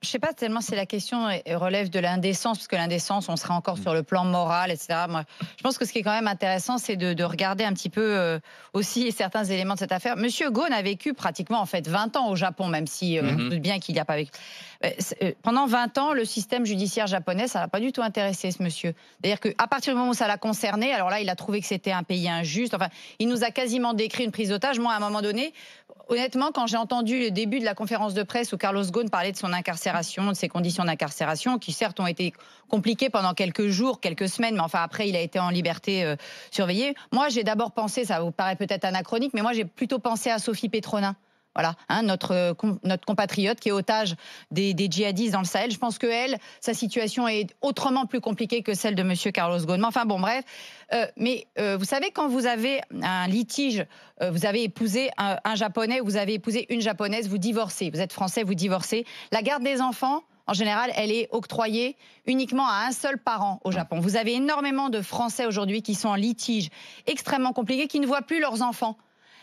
je sais pas tellement si la question relève de l'indécence, parce que l'indécence, on serait encore sur le plan moral, etc. Moi, je pense que ce qui est quand même intéressant, c'est de regarder un petit peu aussi certains éléments de cette affaire. Monsieur Ghosn a vécu pratiquement en fait 20 ans au Japon, même si on se doute bien qu'il n'y a pas vécu. Pendant 20 ans, le système judiciaire japonais, ça l'a pas du tout intéressé, ce monsieur. C'est-à-dire qu'à partir du moment où ça l'a concerné, alors là, il a trouvé que c'était un pays injuste. Enfin, il nous a quasiment décrit une prise d'otage. Moi, à un moment donné, honnêtement, quand j'ai entendu le début de la conférence de presse où Carlos Ghosn parlait de son incarcération, de ses conditions d'incarcération, qui certes ont été compliquées pendant quelques jours, quelques semaines, mais enfin après, il a été en liberté surveillée. Moi, j'ai d'abord pensé, ça vous paraît peut-être anachronique, mais moi, j'ai plutôt pensé à Sophie Petronin. Voilà, hein, notre compatriote qui est otage des djihadistes dans le Sahel. Je pense que elle, sa situation est autrement plus compliquée que celle de monsieur Carlos Ghosn. Mais enfin bon, bref. Vous savez, quand vous avez un litige, vous avez épousé un Japonais, vous avez épousé une Japonaise, vous divorcez. Vous êtes français, vous divorcez. La garde des enfants, en général, elle est octroyée uniquement à un seul parent au Japon. Vous avez énormément de Français aujourd'hui qui sont en litige extrêmement compliqué, qui ne voient plus leurs enfants.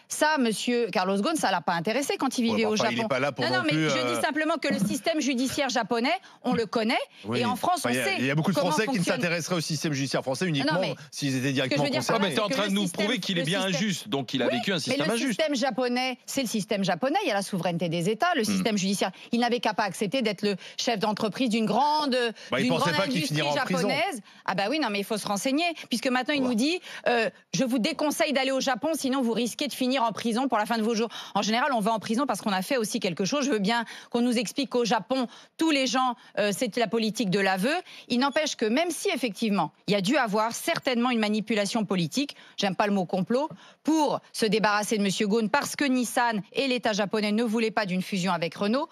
Ça, monsieur Carlos Ghosn, ça l'a pas intéressé quand il vivait au Japon. Il n'est pas là pour non, mais je dis simplement que le système judiciaire japonais, on le connaît, et en France, on sait. Il y a beaucoup de Français qui ne fonctionne. s'intéresseraient au système judiciaire français uniquement s'ils étaient directement concernés. Mais tu es en train de nous prouver qu'il est bien injuste, donc il a vécu un système injuste. Le système japonais, c'est le système japonais, il y a la souveraineté des États, le système judiciaire. Il n'avait qu'à pas accepter d'être le chef d'entreprise d'une grande industrie japonaise. Ah bah oui, non mais il faut se renseigner, puisque maintenant il nous dit je vous déconseille d'aller au Japon, sinon vous risquez de finir en prison pour la fin de vos jours. En général, on va en prison parce qu'on a fait aussi quelque chose. Je veux bien qu'on nous explique qu'au Japon, tous les gens, c'est la politique de l'aveu. Il n'empêche que même si effectivement, il y a dû avoir certainement une manipulation politique, j'aime pas le mot complot, pour se débarrasser de monsieur Ghosn parce que Nissan et l'État japonais ne voulaient pas d'une fusion avec Renault.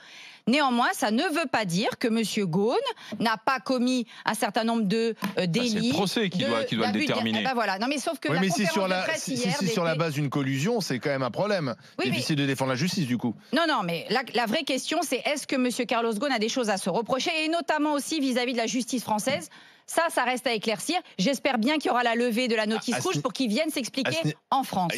Néanmoins, ça ne veut pas dire que M. Ghosn n'a pas commis un certain nombre de délits. C'est le procès qui doit le déterminer. Ben voilà. Non, mais sauf que la conférence de presse hier, si sur la base d'une collusion, c'est quand même un problème. Difficile de défendre la justice, du coup. Non, mais la vraie question, c'est est-ce que M. Carlos Ghosn a des choses à se reprocher, et notamment aussi vis-à-vis de la justice française. Ça reste à éclaircir. J'espère bien qu'il y aura la levée de la notice rouge pour qu'il vienne s'expliquer en France.